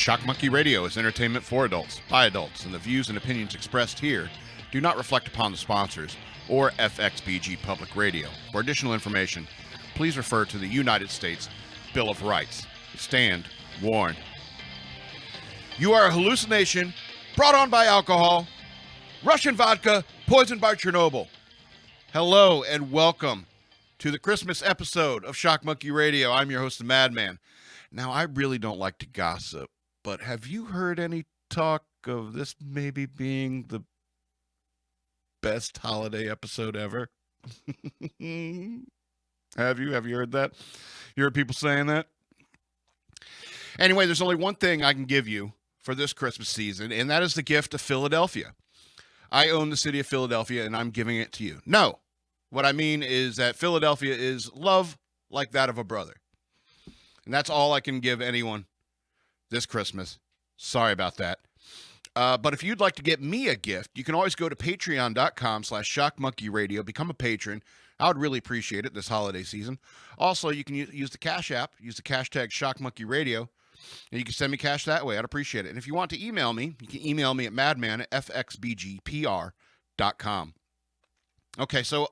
Shock Monkey Radio is entertainment for adults, by adults, and the views and opinions expressed here do not reflect upon the sponsors or FXBG Public Radio. For additional information, please refer to the United States Bill of Rights. Stand warned. You are a hallucination brought on by alcohol, Russian vodka, poisoned by Chernobyl. Hello and welcome to the Christmas episode of Shock Monkey Radio. I'm your host, the Madman. Now, I really don't like to gossip, but have you heard any talk of this maybe being the best holiday episode ever? Have you heard that? You heard people saying that? Anyway, there's only one thing I can give you for this Christmas season, and that is the gift of Philadelphia. I own the city of Philadelphia, and I'm giving it to you. No, what I mean is that Philadelphia is love like that of a brother. And that's all I can give anyone this Christmas. Sorry about that. But if you'd like to get me a gift, you can always go to patreon.com/shockmonkeyradio, become a patron. I would really appreciate it this holiday season. Also, you can use the Cash App, use the hashtag shockmonkeyradio, and you can send me cash that way. I'd appreciate it. And if you want to email me, you can email me at madman@fxbgpr.com. Okay, so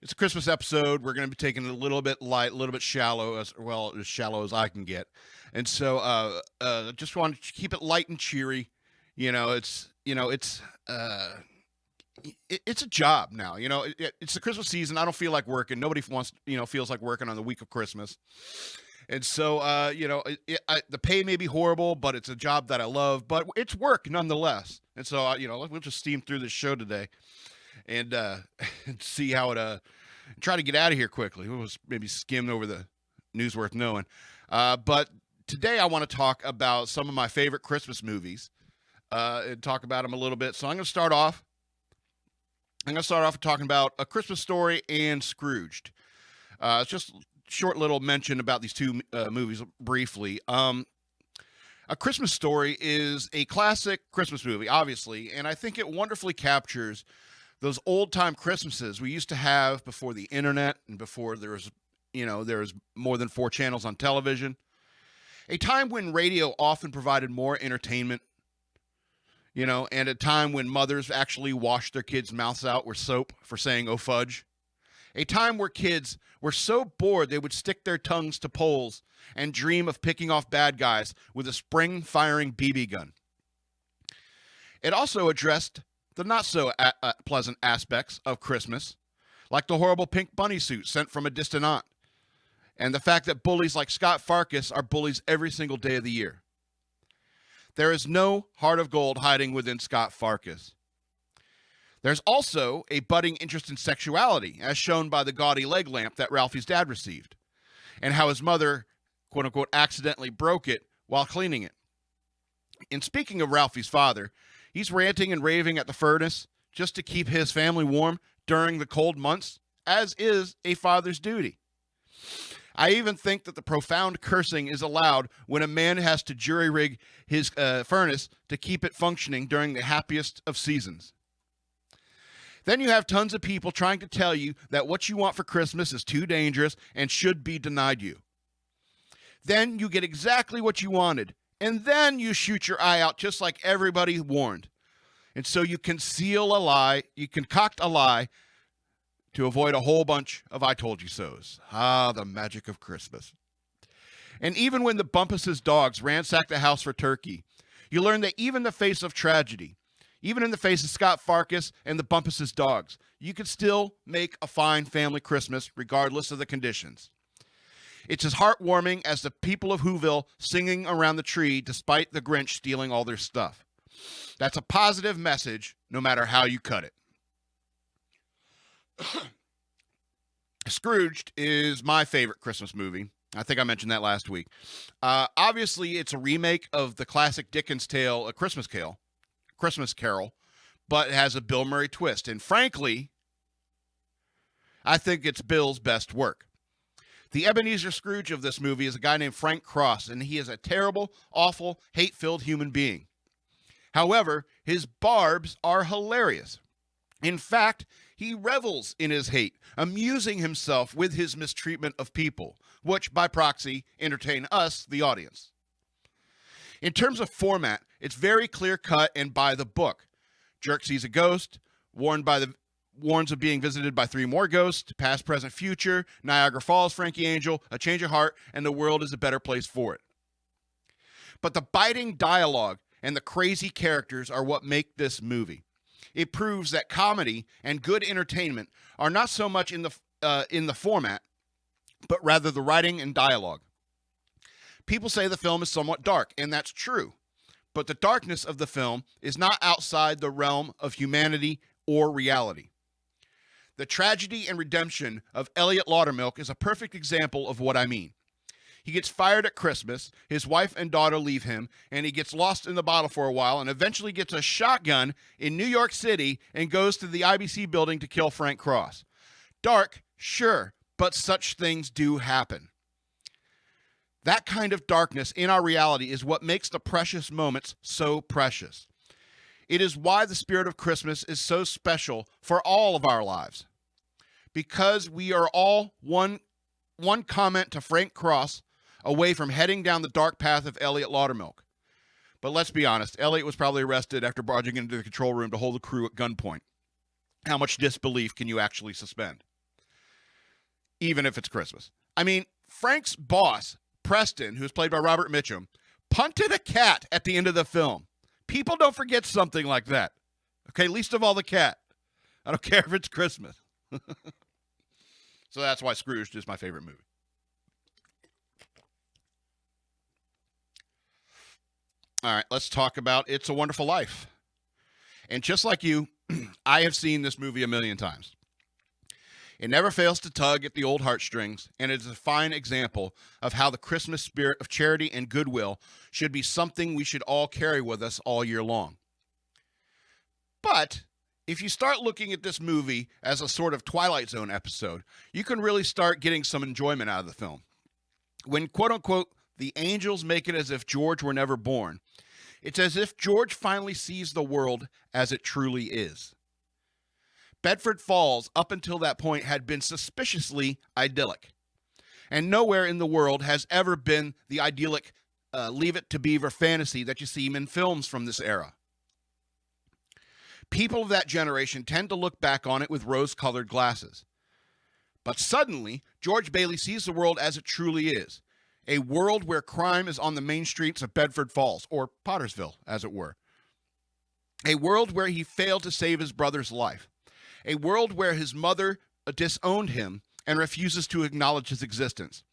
it's a Christmas episode. We're going to be taking it a little bit light, a little bit shallow, as shallow as I can get. And so just wanted to keep it light and cheery. It's a job now. It's the Christmas season. I don't feel like working. Nobody feels like working on the week of Christmas. And so, the pay may be horrible, but it's a job that I love, but it's work nonetheless. And so, we'll just steam through this show today and see how it, try to get out of here quickly. We'll maybe skim over the news worth knowing. But today I want to talk about some of my favorite Christmas movies and talk about them a little bit. So I'm going to start off talking about A Christmas Story and Scrooged. It's just a short little mention about these two movies briefly. A Christmas Story is a classic Christmas movie, obviously, and I think it wonderfully captures those old-time Christmases we used to have before the internet and before there was more than 4 channels on television. A time when radio often provided more entertainment, and a time when mothers actually washed their kids' mouths out with soap for saying, "Oh, fudge." A time where kids were so bored they would stick their tongues to poles and dream of picking off bad guys with a spring-firing BB gun. It also addressed the not-so-pleasant aspects of Christmas, like the horrible pink bunny suit sent from a distant aunt, and the fact that bullies like Scott Farkas are bullies every single day of the year. There is no heart of gold hiding within Scott Farkas. There's also a budding interest in sexuality, as shown by the gaudy leg lamp that Ralphie's dad received, and how his mother, quote-unquote, accidentally broke it while cleaning it. And speaking of Ralphie's father, he's ranting and raving at the furnace just to keep his family warm during the cold months, as is a father's duty. I even think that the profound cursing is allowed when a man has to jury-rig his furnace to keep it functioning during the happiest of seasons. Then you have tons of people trying to tell you that what you want for Christmas is too dangerous and should be denied you. Then you get exactly what you wanted, and then you shoot your eye out just like everybody warned. And so you conceal a lie, you concoct a lie to avoid a whole bunch of I told you so's. Ah, the magic of Christmas. And even when the Bumpus's dogs ransack the house for turkey, you learn that even in the face of tragedy, even in the face of Scott Farkas and the Bumpus's dogs, you can still make a fine family Christmas regardless of the conditions. It's as heartwarming as the people of Whoville singing around the tree despite the Grinch stealing all their stuff. That's a positive message no matter how you cut it. Scrooged is my favorite Christmas movie. I think I mentioned that last week. Obviously, it's a remake of the classic Dickens tale, A Christmas Carol, but it has a Bill Murray twist. And frankly, I think it's Bill's best work. The Ebenezer Scrooge of this movie is a guy named Frank Cross, and he is a terrible, awful, hate-filled human being. However, his barbs are hilarious. In fact, he revels in his hate, amusing himself with his mistreatment of people, which, by proxy, entertain us, the audience. In terms of format, it's very clear-cut and by the book. Jerk sees a ghost, warns of being visited by 3 more ghosts, past, present, future, Niagara Falls, Frankie Angel, a change of heart, and the world is a better place for it. But the biting dialogue and the crazy characters are what make this movie. It proves that comedy and good entertainment are not so much in the format, but rather the writing and dialogue. People say the film is somewhat dark, and that's true. But the darkness of the film is not outside the realm of humanity or reality. The tragedy and redemption of Elliot Laudermilk is a perfect example of what I mean. He gets fired at Christmas, his wife and daughter leave him, and he gets lost in the bottle for a while and eventually gets a shotgun in New York City and goes to the IBC building to kill Frank Cross. Dark, sure, but such things do happen. That kind of darkness in our reality is what makes the precious moments so precious. It is why the spirit of Christmas is so special for all of our lives. Because we are all one comment to Frank Cross away from heading down the dark path of Elliot Laudermilk. But let's be honest, Elliot was probably arrested after barging into the control room to hold the crew at gunpoint. How much disbelief can you actually suspend? Even if it's Christmas. I mean, Frank's boss, Preston, who's played by Robert Mitchum, punted a cat at the end of the film. People don't forget something like that. Okay, least of all the cat. I don't care if it's Christmas. So that's why Scrooged is my favorite movie. All right, let's talk about It's a Wonderful Life. And just like you, I have seen this movie a million times. It never fails to tug at the old heartstrings, and it is a fine example of how the Christmas spirit of charity and goodwill should be something we should all carry with us all year long. But if you start looking at this movie as a sort of Twilight Zone episode, you can really start getting some enjoyment out of the film. When, quote-unquote, the angels make it as if George were never born, it's as if George finally sees the world as it truly is. Bedford Falls, up until that point, had been suspiciously idyllic. And nowhere in the world has ever been the idyllic Leave It to Beaver fantasy that you see in films from this era. People of that generation tend to look back on it with rose-colored glasses. But suddenly, George Bailey sees the world as it truly is. A world where crime is on the main streets of Bedford Falls, or Pottersville, as it were. A world where he failed to save his brother's life. A world where his mother disowned him and refuses to acknowledge his existence.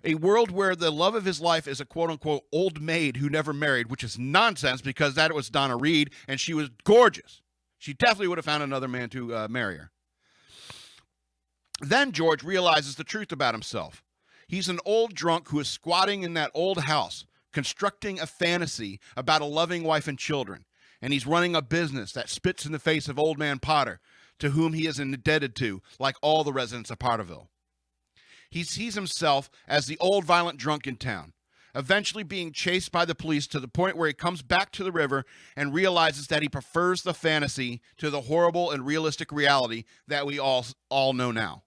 A world where the love of his life is a quote-unquote old maid who never married, which is nonsense because that was Donna Reed, and she was gorgeous. She definitely would have found another man to marry her. Then George realizes the truth about himself. He's an old drunk who is squatting in that old house, constructing a fantasy about a loving wife and children. And he's running a business that spits in the face of Old Man Potter, to whom he is indebted to, like all the residents of Potterville. He sees himself as the old violent drunk in town, eventually being chased by the police to the point where he comes back to the river and realizes that he prefers the fantasy to the horrible and realistic reality that we all know now.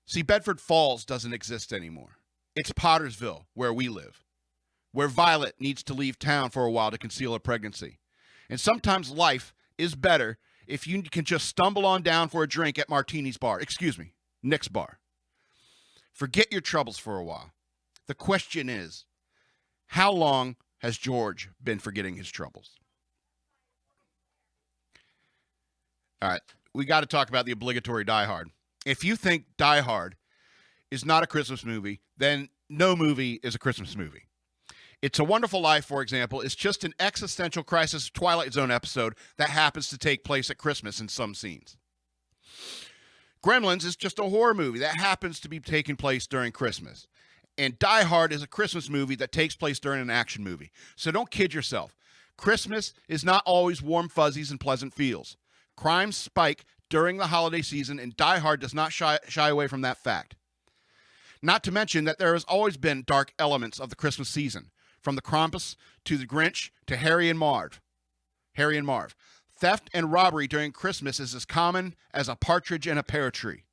See, Bedford Falls doesn't exist anymore. It's Pottersville, where we live, where Violet needs to leave town for a while to conceal her pregnancy. And sometimes life is better if you can just stumble on down for a drink at Nick's bar. Forget your troubles for a while. The question is, how long has George been forgetting his troubles? All right, we got to talk about the obligatory Die Hard. If you think Die Hard is not a Christmas movie, then no movie is a Christmas movie. It's a Wonderful Life, for example, is just an existential crisis Twilight Zone episode that happens to take place at Christmas in some scenes. Gremlins is just a horror movie that happens to be taking place during Christmas. And Die Hard is a Christmas movie that takes place during an action movie. So don't kid yourself. Christmas is not always warm fuzzies and pleasant feels. Crimes spike during the holiday season, and Die Hard does not shy away from that fact. Not to mention that there has always been dark elements of the Christmas season, from the Krampus to the Grinch to Harry and Marv. Theft and robbery during Christmas is as common as a partridge in a pear tree.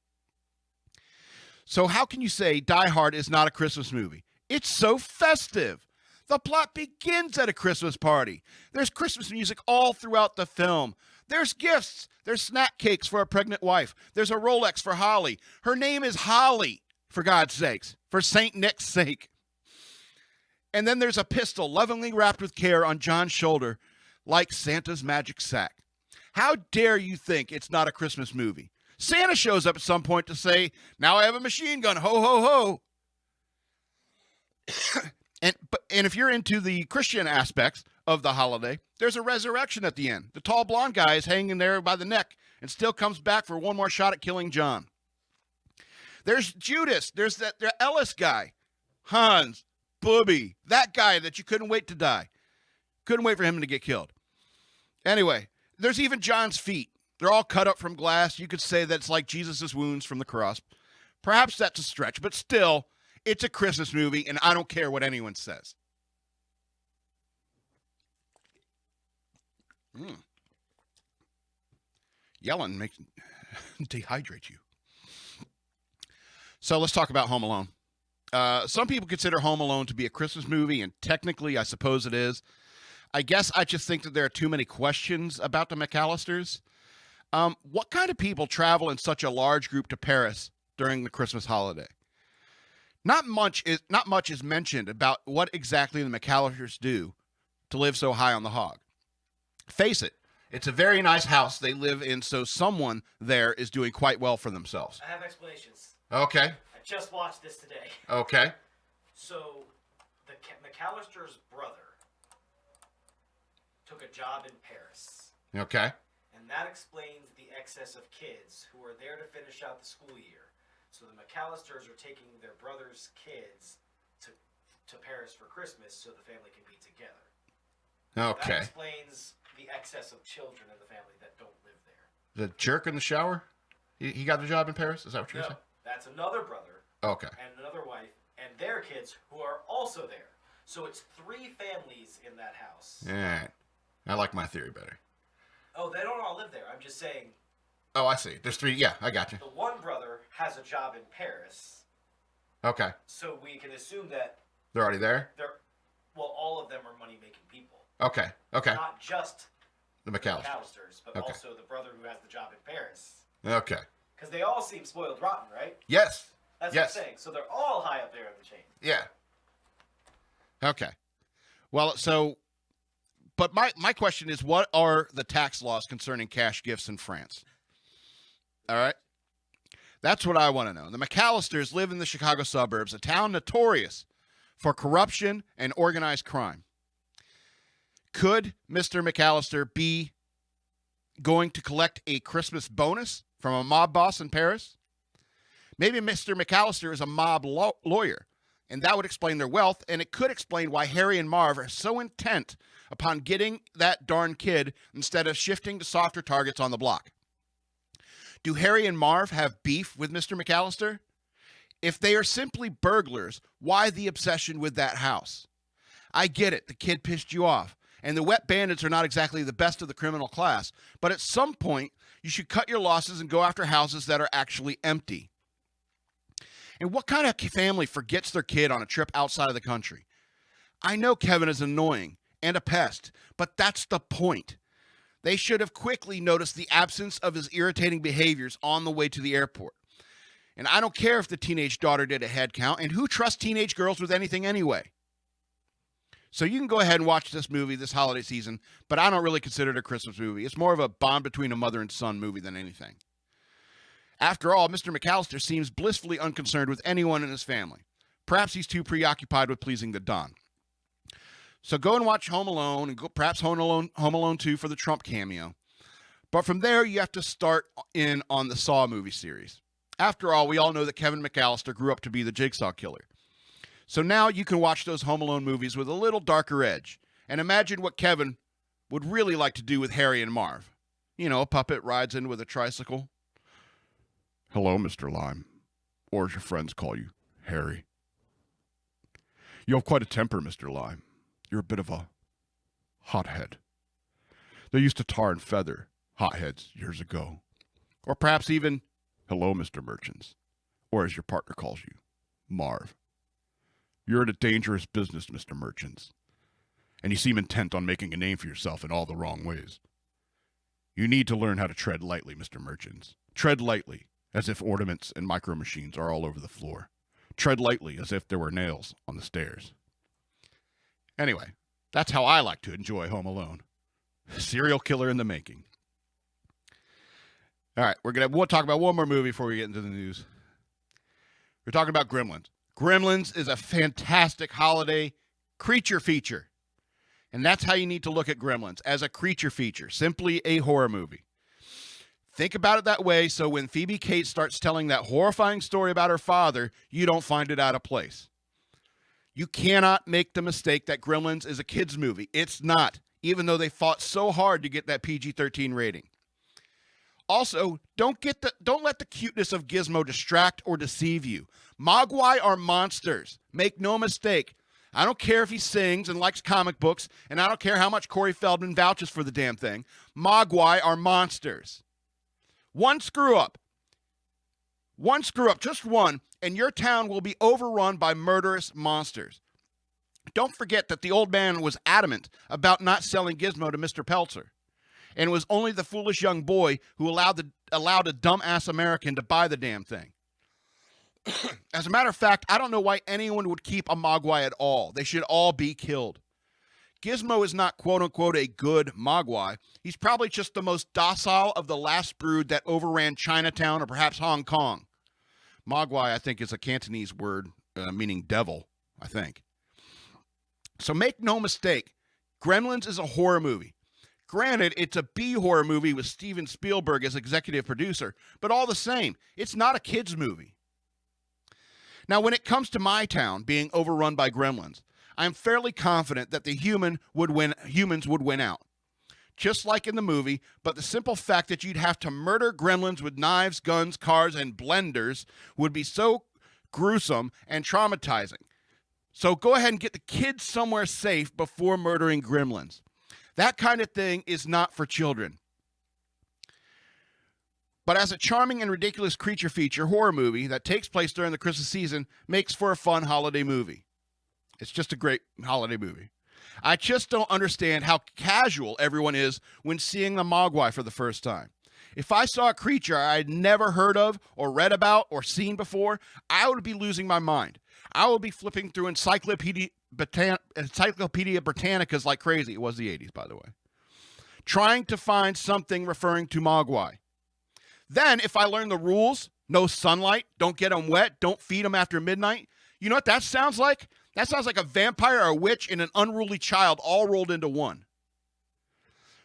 So how can you say Die Hard is not a Christmas movie? It's so festive. The plot begins at a Christmas party. There's Christmas music all throughout the film. There's gifts. There's snack cakes for a pregnant wife. There's a Rolex for Holly. Her name is Holly, for God's sakes, for St. Nick's sake. And then there's a pistol lovingly wrapped with care on John's shoulder, like Santa's magic sack. How dare you think it's not a Christmas movie? Santa shows up at some point to say, now I have a machine gun, ho, ho, ho. And if you're into the Christian aspects of the holiday, there's a resurrection at the end. The tall blonde guy is hanging there by the neck and still comes back for one more shot at killing John. There's Judas. There's the Ellis guy. Hans. Booby. That guy that you couldn't wait to die. Couldn't wait for him to get killed. Anyway, there's even John's feet. They're all cut up from glass. You could say that's like Jesus' wounds from the cross. Perhaps that's a stretch, but still, it's a Christmas movie, and I don't care what anyone says. Yelling makes dehydrate you. So let's talk about Home Alone. Some people consider Home Alone to be a Christmas movie, and technically, I suppose it is. I guess I just think that there are too many questions about the McAllisters. What kind of people travel in such a large group to Paris during the Christmas holiday? Not much is mentioned about what exactly the McAllisters do to live so high on the hog. Face it, it's a very nice house they live in, so someone there is doing quite well for themselves. I have explanations. Okay. I just watched this today. Okay. So, the McAllister's brother took a job in Paris. Okay. And that explains the excess of kids who are there to finish out the school year. So the McAllisters are taking their brother's kids to Paris for Christmas so the family can be together. Okay. That explains the excess of children in the family that don't live there. The jerk in the shower? He got the job in Paris? Is that what you're saying? That's another brother. Okay. And another wife and their kids who are also there. So it's 3 families in that house. All right. I like my theory better. Oh, they don't all live there. I'm just saying. Oh, I see. There's 3. Yeah, I got you. The one brother has a job in Paris. Okay. So we can assume that they're already there? all of them are money-making people. Okay. Okay. Not just The McAllisters. but also the brother who has the job in Paris. Okay. Because they all seem spoiled rotten, right? Yes. That's what I'm saying. So they're all high up there in the chain. Yeah. Okay. Well, but my question is, what are the tax laws concerning cash gifts in France? All right. That's what I want to know. The McAllisters live in the Chicago suburbs, a town notorious for corruption and organized crime. Could Mr. McAllister be going to collect a Christmas bonus from a mob boss in Paris? Maybe Mr. McAllister is a mob lawyer, and that would explain their wealth, and it could explain why Harry and Marv are so intent upon getting that darn kid instead of shifting to softer targets on the block. Do Harry and Marv have beef with Mr. McAllister? If they are simply burglars, why the obsession with that house? I get it, the kid pissed you off, and the wet bandits are not exactly the best of the criminal class, but at some point, you should cut your losses and go after houses that are actually empty. And what kind of family forgets their kid on a trip outside of the country? I know Kevin is annoying and a pest, but that's the point. They should have quickly noticed the absence of his irritating behaviors on the way to the airport. And I don't care if the teenage daughter did a head count, and who trusts teenage girls with anything anyway? So you can go ahead and watch this movie this holiday season, but I don't really consider it a Christmas movie. It's more of a bond between a mother and son movie than anything. After all, Mr. McAllister seems blissfully unconcerned with anyone in his family. Perhaps he's too preoccupied with pleasing the Don. So go and watch Home Alone, and perhaps Home Alone 2 for the Trump cameo. But from there, you have to start in on the Saw movie series. After all, we all know that Kevin McAllister grew up to be the Jigsaw Killer. So now you can watch those Home Alone movies with a little darker edge, and imagine what Kevin would really like to do with Harry and Marv. You know, a puppet rides in with a tricycle. Hello, Mr. Lime. Or as your friends call you, Harry. You have quite a temper, Mr. Lime. You're a bit of a hothead. They used to tar and feather hotheads years ago. Or perhaps even, hello, Mr. Merchants. Or as your partner calls you, Marv. You're in a dangerous business, Mr. Merchants. and you seem intent on making a name for yourself in all the wrong ways. You need to learn how to tread lightly, Mr. Merchants. Tread lightly, as if ornaments and micro machines are all over the floor. Tread lightly, as if there were nails on the stairs. Anyway, that's how I like to enjoy Home Alone. Serial killer in the making. All right, we'll talk about one more movie before we get into the news. We're talking about Gremlins. Gremlins is a fantastic holiday creature feature. And that's how you need to look at Gremlins, as a creature feature, simply a horror movie. Think about it that way, so when Phoebe Cates starts telling that horrifying story about her father, you don't find it out of place. You cannot make the mistake that Gremlins is a kids movie. It's not, even though they fought so hard to get that PG-13 rating. Also, don't let the cuteness of Gizmo distract or deceive you. Mogwai are monsters. Make no mistake. I don't care if he sings and likes comic books, and I don't care how much Corey Feldman vouches for the damn thing. Mogwai are monsters. One screw up, just one, and your town will be overrun by murderous monsters. Don't forget that the old man was adamant about not selling Gizmo to Mr. Peltzer, and it was only the foolish young boy who allowed a dumbass American to buy the damn thing. As a matter of fact, I don't know why anyone would keep a Mogwai at all. They should all be killed. Gizmo is not quote-unquote a good Mogwai. He's probably just the most docile of the last brood that overran Chinatown or perhaps Hong Kong. Mogwai, I think, is a Cantonese word meaning devil, I think. So make no mistake, Gremlins is a horror movie. Granted, it's a B-horror movie with Steven Spielberg as executive producer, but all the same, it's not a kids' movie. Now, when it comes to my town being overrun by gremlins, I'm fairly confident that humans would win out. Just like in the movie, but the simple fact that you'd have to murder gremlins with knives, guns, cars, and blenders would be so gruesome and traumatizing. So go ahead and get the kids somewhere safe before murdering gremlins. That kind of thing is not for children. But as a charming and ridiculous creature feature horror movie that takes place during the Christmas season, makes for a fun holiday movie. It's just a great holiday movie. I just don't understand how casual everyone is when seeing the Mogwai for the first time. If I saw a creature I'd never heard of or read about or seen before, I would be losing my mind. I would be flipping through Encyclopedia Britannicas like crazy. It was the 80s, by the way. Trying to find something referring to Mogwai. Then, if I learn the rules, no sunlight, don't get them wet, don't feed them after midnight, you know what that sounds like? That sounds like a vampire, a witch, and an unruly child all rolled into one.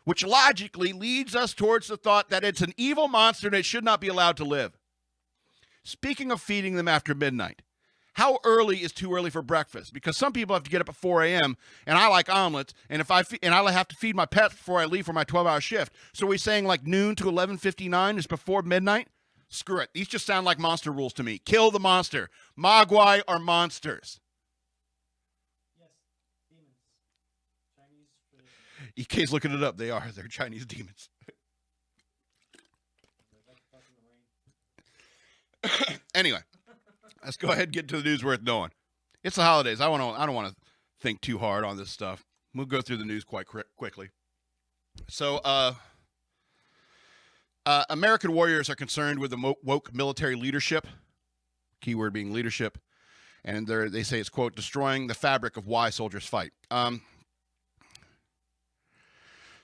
Which logically leads us towards the thought that it's an evil monster and it should not be allowed to live. Speaking of feeding them after midnight, how early is too early for breakfast? Because some people have to get up at 4 a.m. and I like omelets, and I have to feed my pets before I leave for my 12-hour shift. So are we saying like noon to 11:59 is before midnight? Screw it. These just sound like monster rules to me. Kill the monster. Mogwai are monsters. Yes, demons. Chinese tradition. EK's looking it up. They're Chinese demons. Anyway. Let's go ahead and get to the news worth knowing. It's the holidays. I don't want to think too hard on this stuff. We'll go through the news quite quickly. So, American warriors are concerned with the woke military leadership, keyword being leadership, and they say it's, quote, destroying the fabric of why soldiers fight.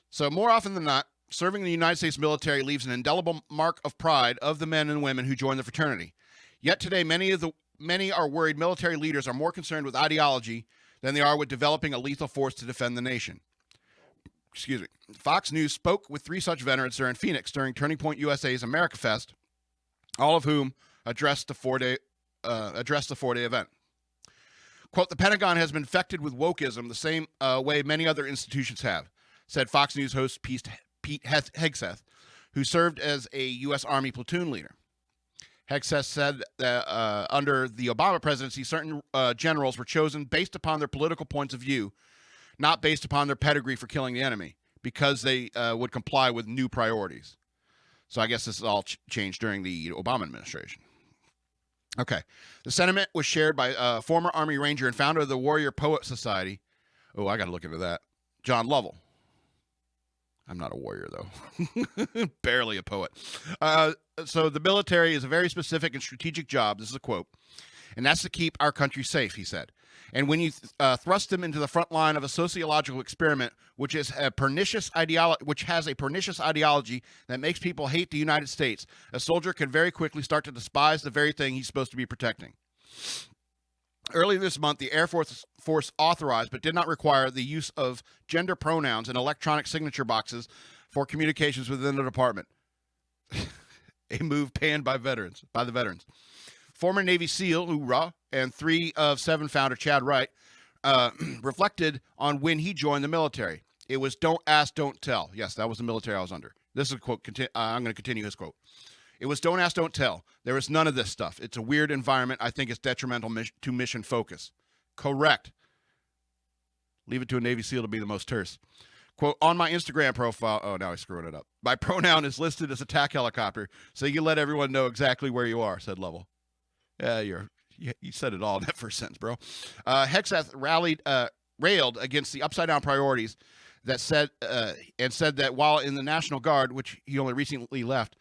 So more often than not, serving in the United States military leaves an indelible mark of pride of the men and women who join the fraternity. Yet today, many are worried military leaders are more concerned with ideology than they are with developing a lethal force to defend the nation. Excuse me. Fox News spoke with 3 such veterans during Phoenix during Turning Point USA's America Fest, all of whom addressed the 4-day event. Quote, the Pentagon has been infected with wokeism the same way many other institutions have, said Fox News host Pete Hegseth, who served as a U.S. Army platoon leader. Hegseth said that under the Obama presidency, certain generals were chosen based upon their political points of view, not based upon their pedigree for killing the enemy, because they would comply with new priorities. So I guess this is all changed during the Obama administration. Okay. The sentiment was shared by former Army Ranger and founder of the Warrior Poet Society, Oh, I got to look into that. John Lovell. I'm not a warrior, though. Barely a poet. So the military is a very specific and strategic job. This is a quote. And that's to keep our country safe, he said. And when you thrust them into the front line of a sociological experiment, which has a pernicious ideology that makes people hate the United States, a soldier can very quickly start to despise the very thing he's supposed to be protecting. Earlier this month, the Air Force authorized but did not require the use of gender pronouns in electronic signature boxes for communications within the department. A move panned by the veterans. Former Navy SEAL, hoorah, and 3 of 7 founder Chad Wright reflected on when he joined the military. It was don't ask, don't tell. Yes, that was the military I was under. This is a quote. I'm going to continue his quote. It was don't ask, don't tell. There is none of this stuff. It's a weird environment. I think it's detrimental to mission focus. Correct. Leave it to a Navy SEAL to be the most terse. Quote, on my Instagram profile, oh, now I screwed it up. My pronoun is listed as attack helicopter, so you let everyone know exactly where you are, said Lovell. You said it all in that first sentence, bro. Hexath railed against the upside-down priorities that said that while in the National Guard, which he only recently left,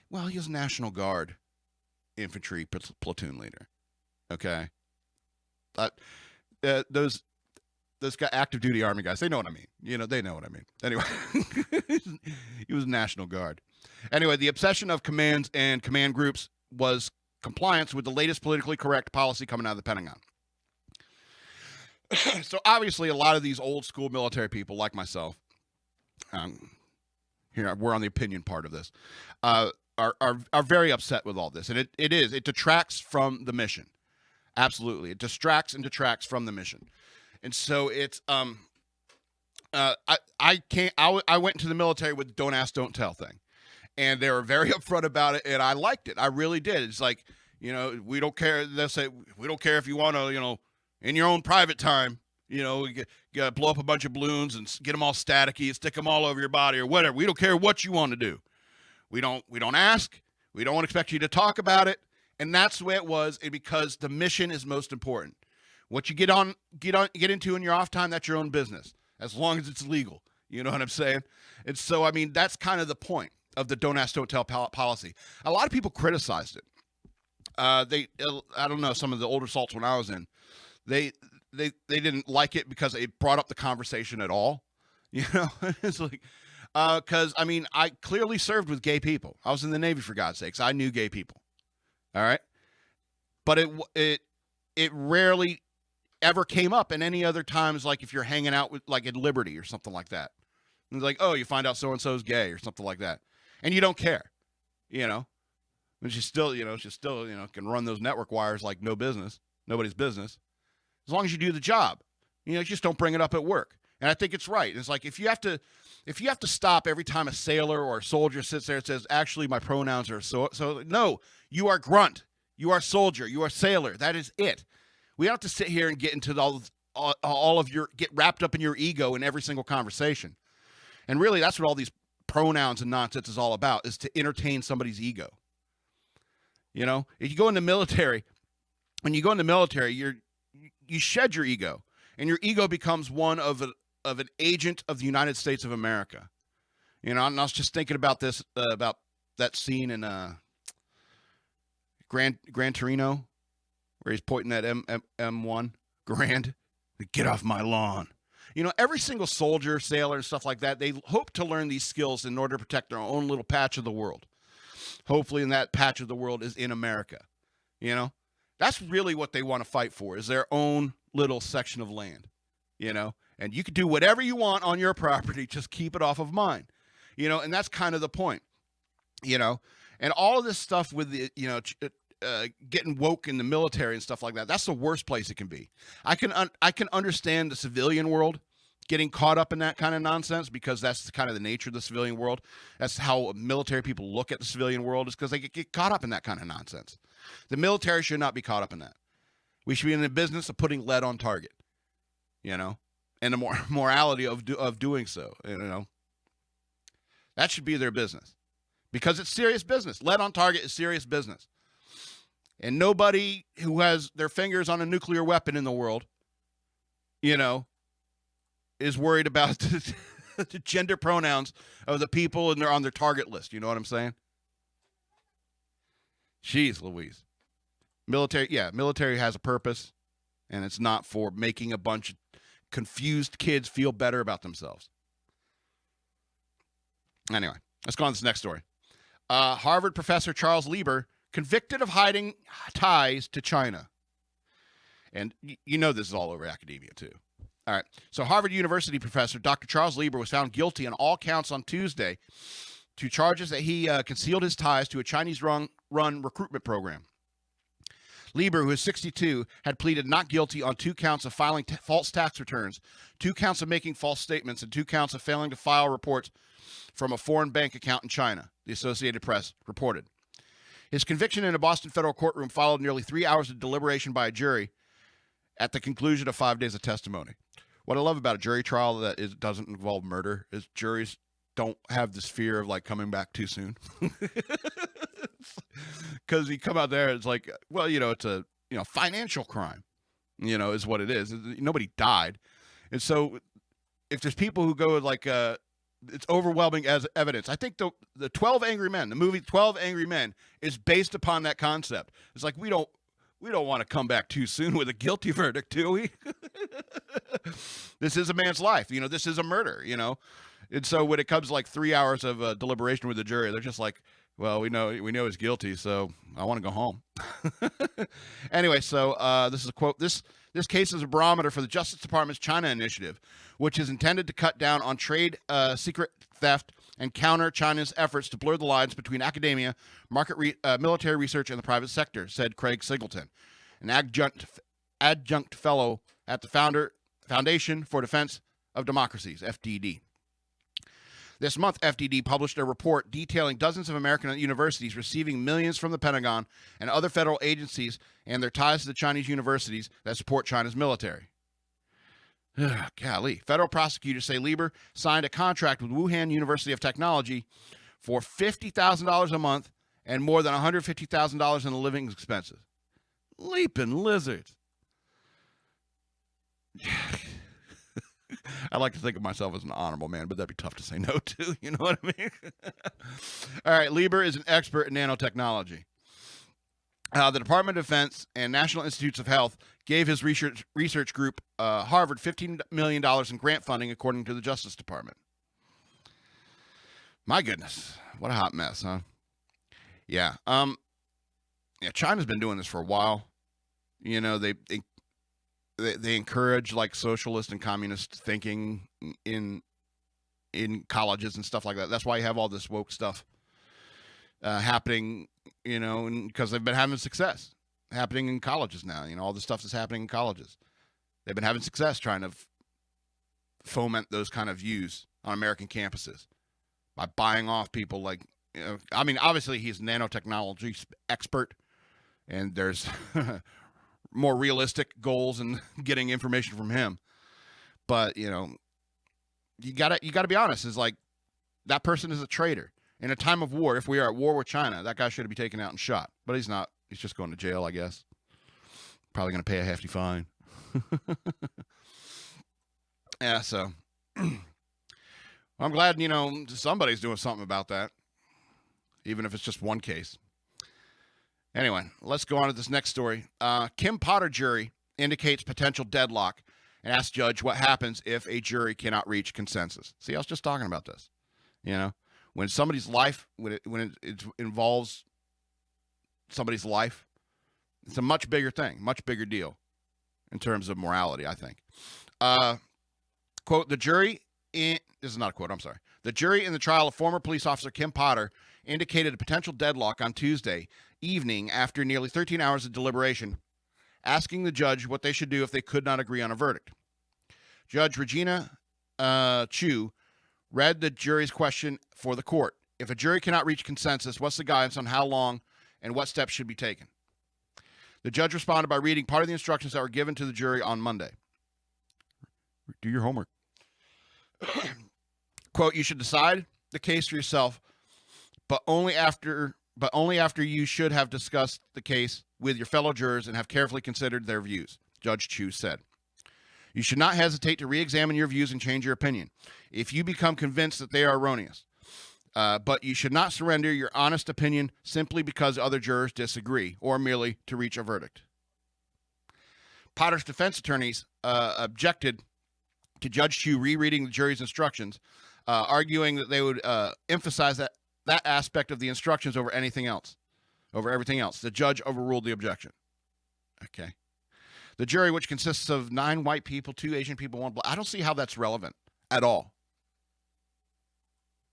well, he was National Guard infantry platoon leader. Okay, those active duty Army guys, they know what I mean. They know what I mean. Anyway, he was National Guard. Anyway, the obsession of commands and command groups was compliance with the latest politically correct policy coming out of the Pentagon. So obviously, a lot of these old school military people, like myself, here we're on the opinion part of this, are very upset with all this, and it detracts from the mission. Absolutely, it distracts and detracts from the mission, and so it's I went into the military with the don't ask, don't tell thing. And they were very upfront about it, and I liked it. I really did. It's like, we don't care. They'll say, we don't care if you want to, in your own private time, you got to blow up a bunch of balloons and get them all staticky and stick them all over your body or whatever. We don't care what you want to do. We don't ask. We don't expect you to talk about it. And that's the way it was, because the mission is most important. What you get into in your off time, that's your own business, as long as it's legal. You know what I'm saying? And so, that's kind of the point of the don't ask, don't tell policy. A lot of people criticized it. I don't know, some of the older salts when I was in, they didn't like it because it brought up the conversation at all. It's like, because I clearly served with gay people. I was in the Navy, for God's sakes. I knew gay people. All right, but it rarely ever came up in any other times. Like if you're hanging out with, like in Liberty or something like that, and it's like, oh, you find out so and so's gay or something like that. And you don't care, but she's still, can run those network wires like nobody's business. As long as you do the job, just don't bring it up at work. And I think it's right. It's like, if you have to stop every time a sailor or a soldier sits there and says, actually, my pronouns are so, no, you are grunt, you are soldier, you are sailor. That is it. We don't have to sit here and get into get wrapped up in your ego in every single conversation. And really, that's what all these pronouns and nonsense is all about, is to entertain somebody's ego. If you go in the military, when you go in the military, you shed your ego, and your ego becomes one of an agent of the United States of America. And I was just thinking about this, about that scene in Gran Torino, where he's pointing at M1, Grand, get off my lawn. Every single soldier, sailor, and stuff like that, they hope to learn these skills in order to protect their own little patch of the world. Hopefully, in that patch of the world is in America. That's really what they want to fight for, is their own little section of land. And you can do whatever you want on your property, just keep it off of mine. And that's kind of the point. And all of this stuff with the, getting woke in the military and stuff like that, that's the worst place it can be. I can understand the civilian world getting caught up in that kind of nonsense, because that's kind of the nature of the civilian world. That's how military people look at the civilian world, is because they get caught up in that kind of nonsense. The military should not be caught up in that. We should be in the business of putting lead on target, and the morality of doing so, That should be their business, because it's serious business. Lead on target is serious business. And nobody who has their fingers on a nuclear weapon in the world, is worried about the gender pronouns of the people and they're on their target list. You know what I'm saying? Jeez Louise. Military has a purpose, and it's not for making a bunch of confused kids feel better about themselves. Anyway, let's go on to this next story. Harvard professor Charles Lieber convicted of hiding ties to China. And you know this is all over academia, too. All right. So Harvard University professor Dr. Charles Lieber was found guilty on all counts on Tuesday to charges that he concealed his ties to a Chinese-run recruitment program. Lieber, who is 62, had pleaded not guilty on 2 counts of filing false tax returns, 2 counts of making false statements, and 2 counts of failing to file reports from a foreign bank account in China, the Associated Press reported. His conviction in a Boston federal courtroom followed nearly 3 hours of deliberation by a jury at the conclusion of 5 days of testimony. What I love about a jury trial that doesn't involve murder is juries don't have this fear of like coming back too soon. Because you come out there, it's like, well, it's a financial crime, is what it is. Nobody died. And so if there's people who go like, it's overwhelming as evidence. I think the 12 Angry Men, the movie 12 Angry Men, is based upon that concept. It's like we don't want to come back too soon with a guilty verdict, do we? This is a man's life. This is a murder, And so when it comes to like 3 hours of deliberation with the jury, they're just like, well, we know he's guilty, so I want to go home. Anyway, so this is a quote. This case is a barometer for the Justice Department's China initiative, which is intended to cut down on trade secret theft and counter China's efforts to blur the lines between academia, military research, and the private sector, said Craig Singleton, an adjunct fellow at the Foundation for Defense of Democracies, FDD. This month, FDD published a report detailing dozens of American universities receiving millions from the Pentagon and other federal agencies and their ties to the Chinese universities that support China's military. Golly. Federal prosecutors say Lieber signed a contract with Wuhan University of Technology for $50,000 a month and more than $150,000 in living expenses. Leaping lizards. I like to think of myself as an honorable man, but that'd be tough to say no to. You know what I mean? All right. Lieber is an expert in nanotechnology. The Department of Defense and National Institutes of Health gave his research group, Harvard, $15 million in grant funding, according to the Justice Department. My goodness. What a hot mess, huh? Yeah. China's been doing this for a while. They encourage like socialist and communist thinking in colleges and stuff like that. That's why you have all this woke stuff happening, because they've been having success happening in colleges now. All the stuff that's happening in colleges. They've been having success trying to foment those kind of views on American campuses by buying off people like, obviously he's a nanotechnology expert, and there's more realistic goals and getting information from him. But, you gotta be honest, is like that person is a traitor. In a time of war, if we are at war with China, that guy should be taken out and shot. But he's not. He's just going to jail, I guess. Probably going to pay a hefty fine. Yeah, so I'm glad, somebody's doing something about that, even if it's just one case. Anyway, let's go on to this next story. Kim Potter jury indicates potential deadlock and asks judge what happens if a jury cannot reach consensus. See, I was just talking about this. When somebody's life, when it involves somebody's life, it's a much bigger thing, much bigger deal in terms of morality, I think. Quote, this is not a quote, I'm sorry. The jury in the trial of former police officer Kim Potter indicated a potential deadlock on Tuesday evening after nearly 13 hours of deliberation, asking the judge what they should do if they could not agree on a verdict. Judge Regina Chu read the jury's question for the court. If a jury cannot reach consensus, what's the guidance on how long and what steps should be taken? The judge responded by reading part of the instructions that were given to the jury on Monday. Do your homework. Quote, you should decide the case for yourself, but only after you should have discussed the case with your fellow jurors and have carefully considered their views, Judge Chu said. You should not hesitate to re-examine your views and change your opinion if you become convinced that they are erroneous. But you should not surrender your honest opinion simply because other jurors disagree or merely to reach a verdict. Potter's defense attorneys objected to Judge Chu rereading the jury's instructions, arguing that they would emphasize that aspect of the instructions over everything else. The judge overruled the objection. Okay. The jury, which consists of 9 white people, 2 Asian people, 1 black. I don't see how that's relevant at all.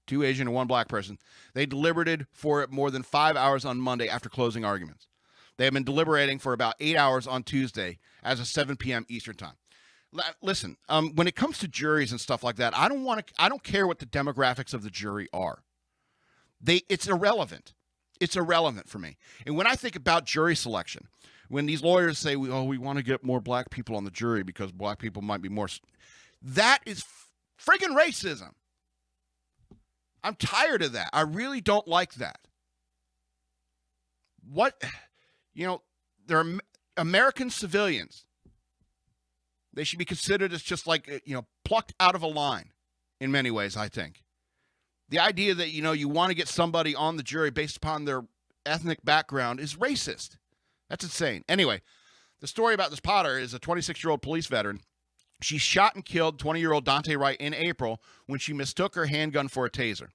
2 Asian and 1 black person. They deliberated for more than 5 hours on Monday after closing arguments. They have been deliberating for about 8 hours on Tuesday as of 7 p.m. Eastern time. Listen, when it comes to juries and stuff like that, I don't care what the demographics of the jury are. It's irrelevant. It's irrelevant for me. And when I think about jury selection, when these lawyers say, we want to get more black people on the jury because black people might be more, that is friggin' racism. I'm tired of that. I really don't like that. They're American civilians. They should be considered as just like, plucked out of a line in many ways, I think. The idea that, you want to get somebody on the jury based upon their ethnic background is racist. That's insane. Anyway, the story about this Potter is a 26-year-old police veteran. She shot and killed 20-year-old Dante Wright in April when she mistook her handgun for a taser.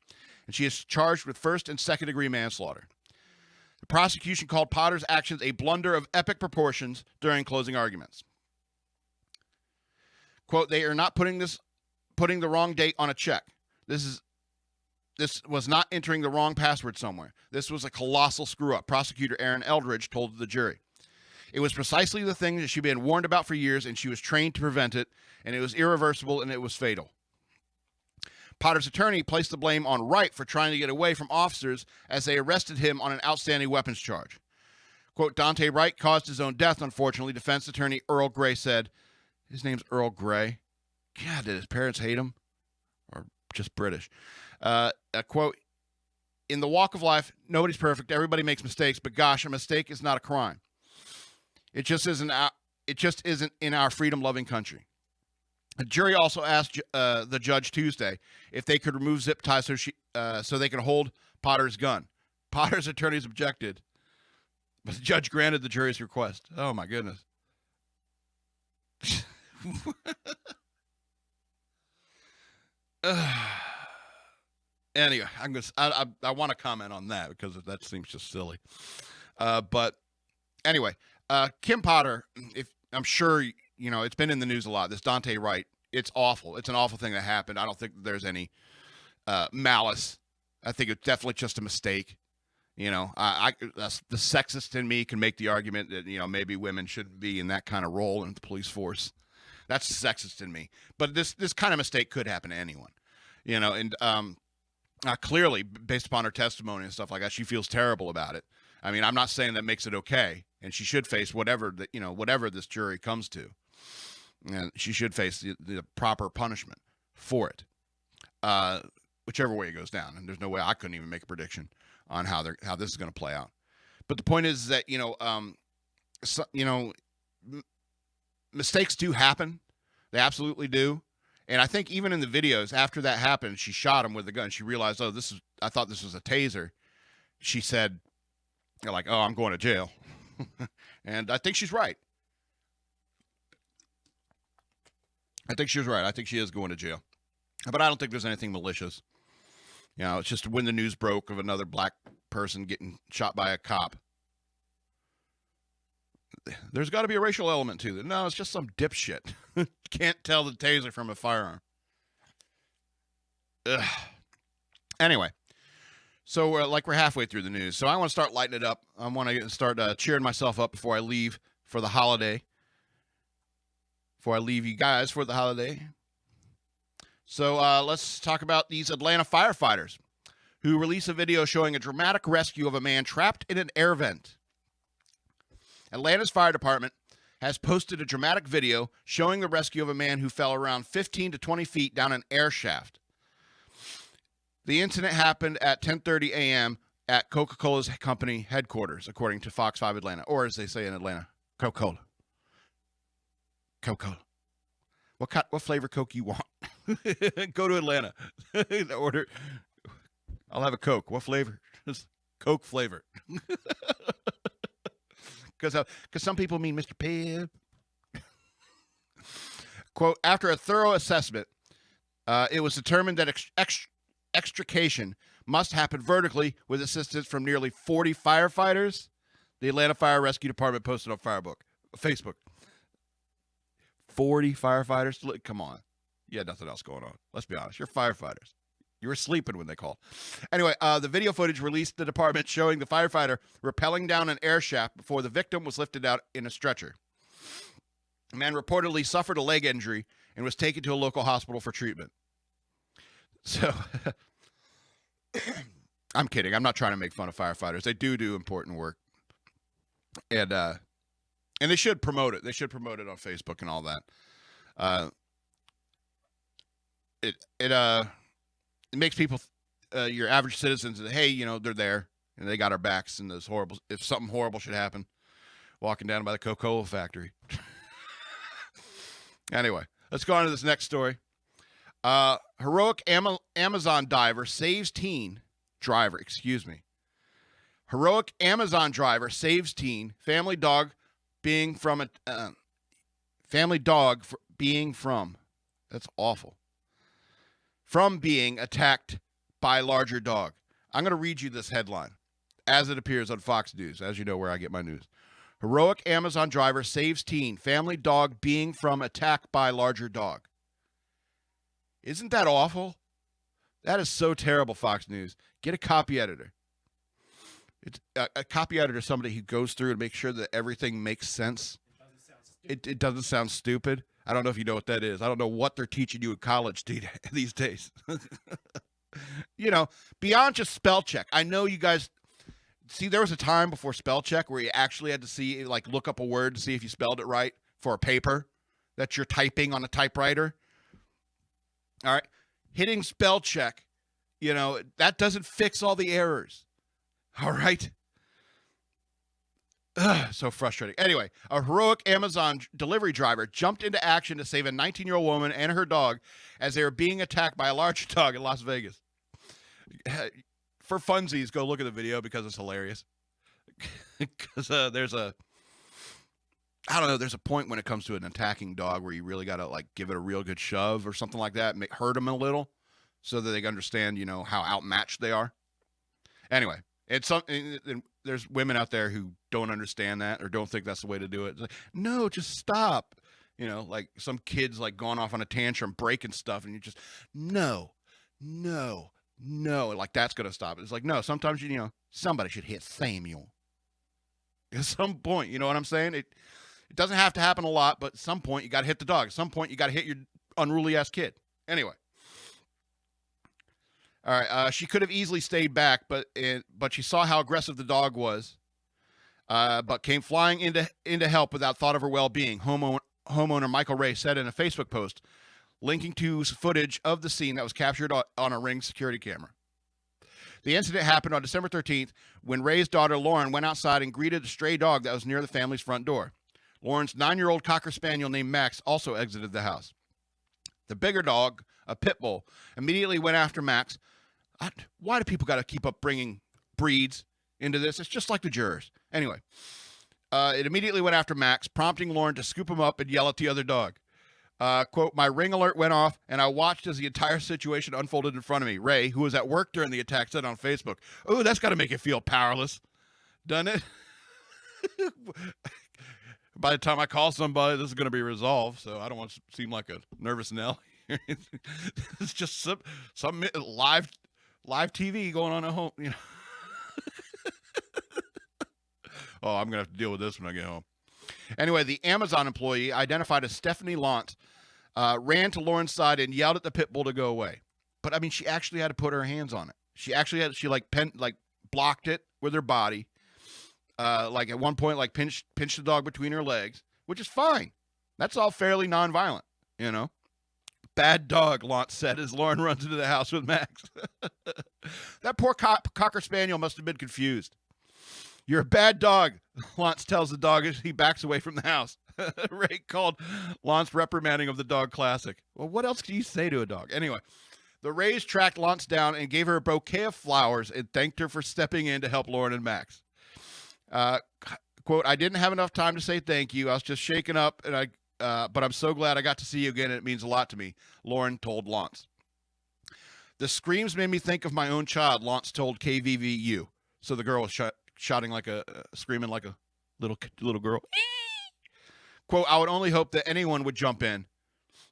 And she is charged with first and second-degree manslaughter. The prosecution called Potter's actions a blunder of epic proportions during closing arguments. Quote, they are not putting the wrong date on a check. This was not entering the wrong password somewhere. This was a colossal screw-up, prosecutor Aaron Eldridge told the jury. It was precisely the thing that she'd been warned about for years, and she was trained to prevent it, and it was irreversible, and it was fatal. Potter's attorney placed the blame on Wright for trying to get away from officers as they arrested him on an outstanding weapons charge. Quote, Dante Wright caused his own death, unfortunately, defense attorney Earl Gray said. His name's Earl Gray. God, did his parents hate him? Or just British? A quote, in the walk of life, nobody's perfect. Everybody makes mistakes, but gosh, a mistake is not a crime. It just isn't in our freedom-loving country. The jury also asked the judge Tuesday if they could remove zip ties so they could hold Potter's gun. Potter's attorneys objected, but the judge granted the jury's request. Oh my goodness. Anyway, I want to comment on that because that seems just silly. But anyway, Kim Potter, if I'm sure it's been in the news a lot. This Dante Wright, it's awful. It's an awful thing that happened. I don't think there's any malice. I think it's definitely just a mistake. The sexist in me can make the argument that maybe women shouldn't be in that kind of role in the police force. That's sexist in me. But this kind of mistake could happen to anyone. And clearly, based upon her testimony and stuff like that, she feels terrible about it. I mean, I'm not saying that makes it okay, and she should face whatever this jury comes to, and she should face the proper punishment for it, whichever way it goes down. And there's no way I couldn't even make a prediction on how this is going to play out. But the point is that mistakes do happen; they absolutely do. And I think even in the videos after that happened, she shot him with a gun. She realized, I thought this was a taser. She said, I'm going to jail. And I think she's right. I think she was right. I think she is going to jail. But I don't think there's anything malicious. It's just when the news broke of another black person getting shot by a cop. There's got to be a racial element to it. No, it's just some dipshit. Can't tell the taser from a firearm. Ugh. Anyway, so we're halfway through the news. So I want to start lighting it up. I want to start cheering myself up before I leave for the holiday. Before I leave you guys for the holiday. So let's talk about these Atlanta firefighters who released a video showing a dramatic rescue of a man trapped in an air vent. Atlanta's fire department has posted a dramatic video showing the rescue of a man who fell around 15 to 20 feet down an air shaft. The incident happened at 10:30 a.m. at Coca-Cola's company headquarters, according to Fox 5 Atlanta, or as they say in Atlanta, Coca-Cola. Coca-Cola. What flavor Coke you want? Go to Atlanta. Order. I'll have a Coke. What flavor? Coke flavor. Because some people mean Mr. Pibb. Quote, after a thorough assessment, it was determined that extrication must happen vertically with assistance from nearly 40 firefighters. The Atlanta Fire Rescue Department posted on Facebook. 40 firefighters? Come on. You had nothing else going on. Let's be honest. You're firefighters. You were sleeping when they called. Anyway, the video footage released the department showing the firefighter rappelling down an air shaft before the victim was lifted out in a stretcher. The man reportedly suffered a leg injury and was taken to a local hospital for treatment. So, I'm kidding. I'm not trying to make fun of firefighters. They do important work. And they should promote it. They should promote it on Facebook and all that. It makes people, your average citizens, hey, you know, they're there and they got our backs. And if something horrible should happen, walking down by the Coca-Cola factory. Anyway, let's go on to this next story. Heroic Amazon driver saves teen. Heroic Amazon driver saves teen. Family dog being from. That's awful. From being attacked by larger dog. I'm going to read you this headline as it appears on Fox News, as you know where I get my news. Heroic Amazon driver saves teen. Family dog being from attack by larger dog. Isn't that awful? That is so terrible, Fox News. Get a copy editor. It's a copy editor is somebody who goes through and makes sure that everything makes sense. It doesn't sound stupid. I don't know if you know what that is. I don't know what they're teaching you in college these days. You know, beyond just spell check. I know you guys see there was a time before spell check where you actually had to see, like, look up a word to see if you spelled it right for a paper that you're typing on a typewriter. All right. Hitting spell check, you know, that doesn't fix all the errors. All right. Ugh, so frustrating. Anyway, a heroic Amazon delivery driver jumped into action to save a 19-year-old woman and her dog as they were being attacked by a large dog in Las Vegas. For funsies, go look at the video because it's hilarious. Because there's a point when it comes to an attacking dog where you really got to, like, give it a real good shove or something like that, hurt them a little so that they understand, you know, how outmatched they are. Anyway, there's women out there who don't understand that or don't think that's the way to do it. It's like, no, just stop. You know, like some kids like going off on a tantrum, breaking stuff, and you just, no. Like, that's going to stop it. It's like, no, sometimes, you know, somebody should hit Samuel. At some point, you know what I'm saying? It doesn't have to happen a lot, but at some point you got to hit the dog. At some point you got to hit your unruly ass kid. Anyway. All right. She could have easily stayed back, but she saw how aggressive the dog was, but came flying into help without thought of her well-being. Homeowner Michael Ray said in a Facebook post, linking to footage of the scene that was captured on a Ring security camera. The incident happened on December 13th when Ray's daughter Lauren went outside and greeted a stray dog that was near the family's front door. Lauren's 9-year-old Cocker Spaniel named Max also exited the house. The bigger dog, a pit bull, immediately went after Max. Why do people got to keep up bringing breeds into this? It's just like the jurors. Anyway, it immediately went after Max, prompting Lauren to scoop him up and yell at the other dog. Quote, my Ring alert went off, and I watched as the entire situation unfolded in front of me. Ray, who was at work during the attack, said on Facebook, oh, that's got to make you feel powerless. Doesn't it? By the time I call somebody, this is going to be resolved, so I don't want to seem like a nervous Nell. It's just some live TV going on at home, you know. Oh, I'm going to have to deal with this when I get home. Anyway, the Amazon employee, identified as Stephanie Launt, ran to Lauren's side and yelled at the pit bull to go away. But I mean, she actually had to put her hands on it. She blocked it with her body. Like at one point, like pinched the dog between her legs, which is fine. That's all fairly nonviolent, you know. Bad dog, Launt said as Lauren runs into the house with Max. That poor Cocker Spaniel must have been confused. You're a bad dog, Launt tells the dog as he backs away from the house. Ray called Lance reprimanding of the dog classic. Well, what else can you say to a dog? Anyway, the Rays tracked Lance down and gave her a bouquet of flowers and thanked her for stepping in to help Lauren and Max. Quote, I didn't have enough time to say thank you. I was just shaken up, and but I'm so glad I got to see you again, and it means a lot to me, Lauren told Lance. The screams made me think of my own child, Lance told KVVU. So the girl was shouting screaming like a little girl. Quote, I would only hope that anyone would jump in,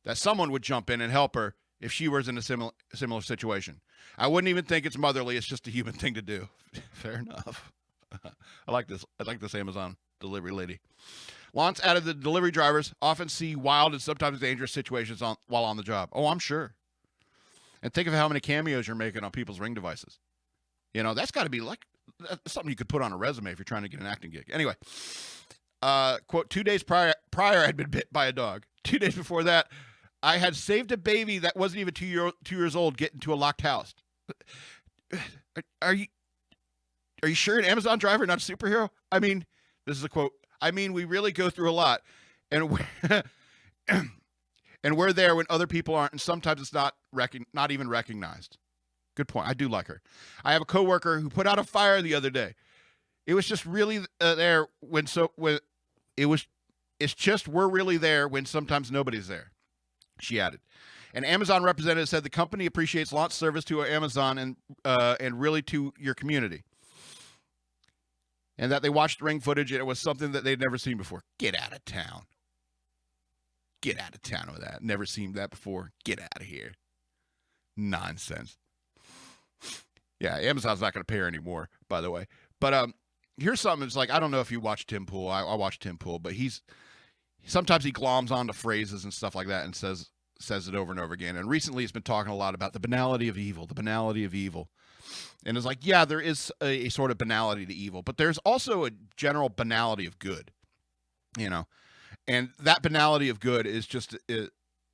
that someone would jump in and help her if she was in a similar situation. I wouldn't even think it's motherly. It's just a human thing to do. Fair enough. I like this. I like this Amazon delivery lady. Lance added the delivery drivers often see wild and sometimes dangerous situations while on the job. Oh, I'm sure. And think of how many cameos you're making on people's Ring devices. You know, that's got to be that's something you could put on a resume if you're trying to get an acting gig. Anyway, quote, 2 days prior, I'd been bit by a dog. 2 days before that, I had saved a baby that wasn't even 2 years old get into a locked house. Are you sure an Amazon driver, not a superhero? I mean, this is a quote. I mean, we really go through a lot, and and we're there when other people aren't, and sometimes it's not even recognized. Good point. I do like her. I have a coworker who put out a fire the other day. It was just really there it's just we're really there when sometimes nobody's there, she added. An Amazon representative said the company appreciates launch service to Amazon and really to your community. And that they watched Ring footage and it was something that they'd never seen before. Get out of town. Get out of town with that. Never seen that before. Get out of here. Nonsense. Yeah, Amazon's not going to pay her anymore, by the way. But here's something that's like, I don't know if you watch Tim Pool. I watch Tim Pool, but sometimes he gloms onto phrases and stuff like that and says it over and over again. And recently he's been talking a lot about the banality of evil, And it's like, yeah, there is a sort of banality to evil, but there's also a general banality of good, you know. And that banality of good is just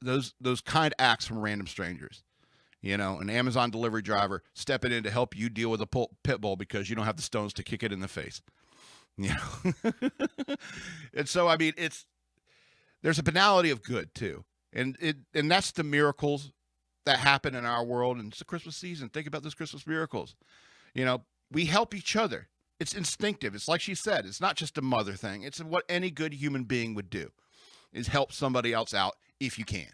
those kind acts from random strangers. You know, an Amazon delivery driver stepping in to help you deal with a pit bull because you don't have the stones to kick it in the face. You know? And so, I mean, there's a banality of good, too. And that's the miracles that happen in our world. And it's the Christmas season. Think about those Christmas miracles. You know, we help each other. It's instinctive. It's like she said, it's not just a mother thing. It's what any good human being would do, is help somebody else out if you can.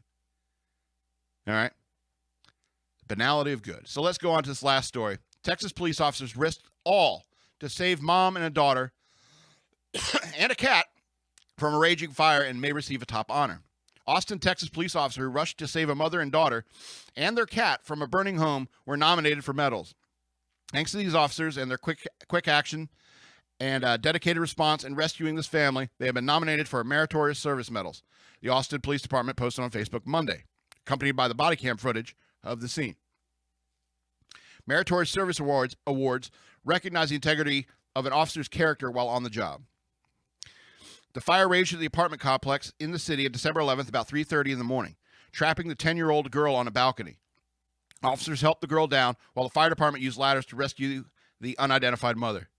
All right? Banality of good. So let's go on to this last story. Texas police officers risked all to save mom and a daughter and a cat from a raging fire and may receive a top honor. Austin, Texas police officer who rushed to save a mother and daughter and their cat from a burning home were nominated for medals. Thanks to these officers and their quick action and dedicated response in rescuing this family, they have been nominated for meritorious service medals. The Austin Police Department posted on Facebook Monday, accompanied by the body cam footage of the scene. Meritorious Service Awards recognize the integrity of an officer's character while on the job. The fire raged at the apartment complex in the city on December 11th about 3:30 in the morning, trapping the 10-year-old girl on a balcony. Officers helped the girl down while the fire department used ladders to rescue the unidentified mother.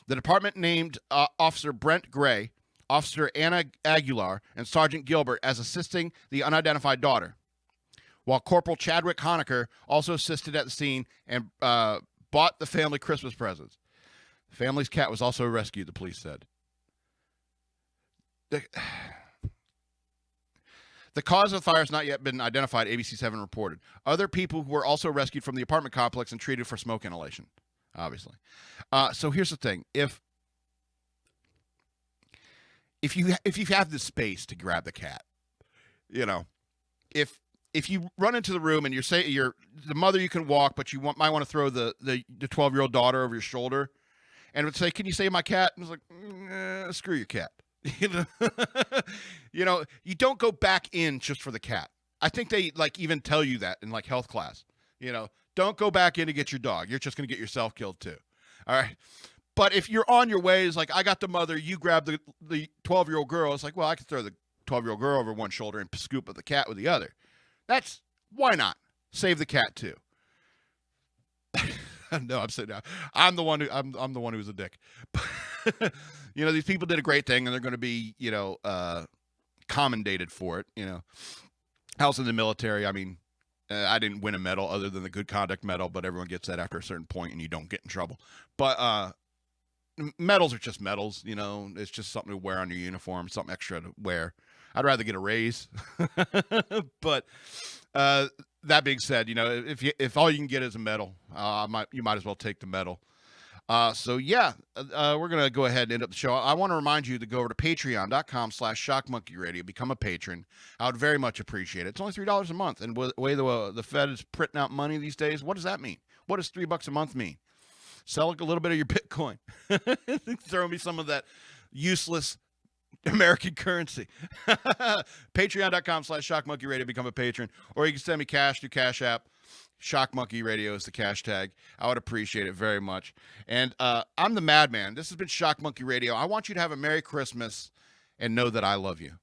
The department named Officer Brent Gray, Officer Anna Aguilar, and Sergeant Gilbert as assisting the unidentified daughter, while Corporal Chadwick Honecker also assisted at the scene and bought the family Christmas presents. The family's cat was also rescued, the police said. The cause of the fire has not yet been identified, ABC7 reported. Other people were also rescued from the apartment complex and treated for smoke inhalation, obviously. So here's the thing. If you have the space to grab the cat, you know, if you run into the room and you're the mother, you can walk, but you might want to throw the 12-year-old daughter over your shoulder and would say, "Can you save my cat?" And it's like, screw your cat. You know, you don't go back in just for the cat. I think they even tell you that in health class. You know, don't go back in to get your dog. You're just going to get yourself killed too. All right. But if you're on your way, it's like, I got the mother, you grab the 12-year-old girl. It's like, well, I can throw the 12-year-old girl over one shoulder and scoop up the cat with the other. Why not? Save the cat too. No, I'm saying I'm the one who's a dick. You know, these people did a great thing, and they're going to be, commendated for it. You know, I was in the military. I mean, I didn't win a medal other than the good conduct medal, but everyone gets that after a certain point, and you don't get in trouble. But medals are just medals. You know, it's just something to wear on your uniform, something extra to wear. I'd rather get a raise. But that being said, you know, if all you can get is a medal, you might as well take the medal. So yeah, we're going to go ahead and end up the show. I want to remind you to go over to patreon.com/shockmonkeyradio, become a patron. I would very much appreciate it. It's only $3 a month. And the way the Fed is printing out money these days, what does that mean? What does $3 a month mean? Sell a little bit of your Bitcoin. Throw me some of that useless American currency. Patreon.com/shockmonkeyradio, become a patron. Or you can send me cash through Cash App. Shock Monkey Radio is the cash tag. I would appreciate it very much. And I'm the Madman. This has been Shock Monkey Radio. I want you to have a Merry Christmas and know that I love you.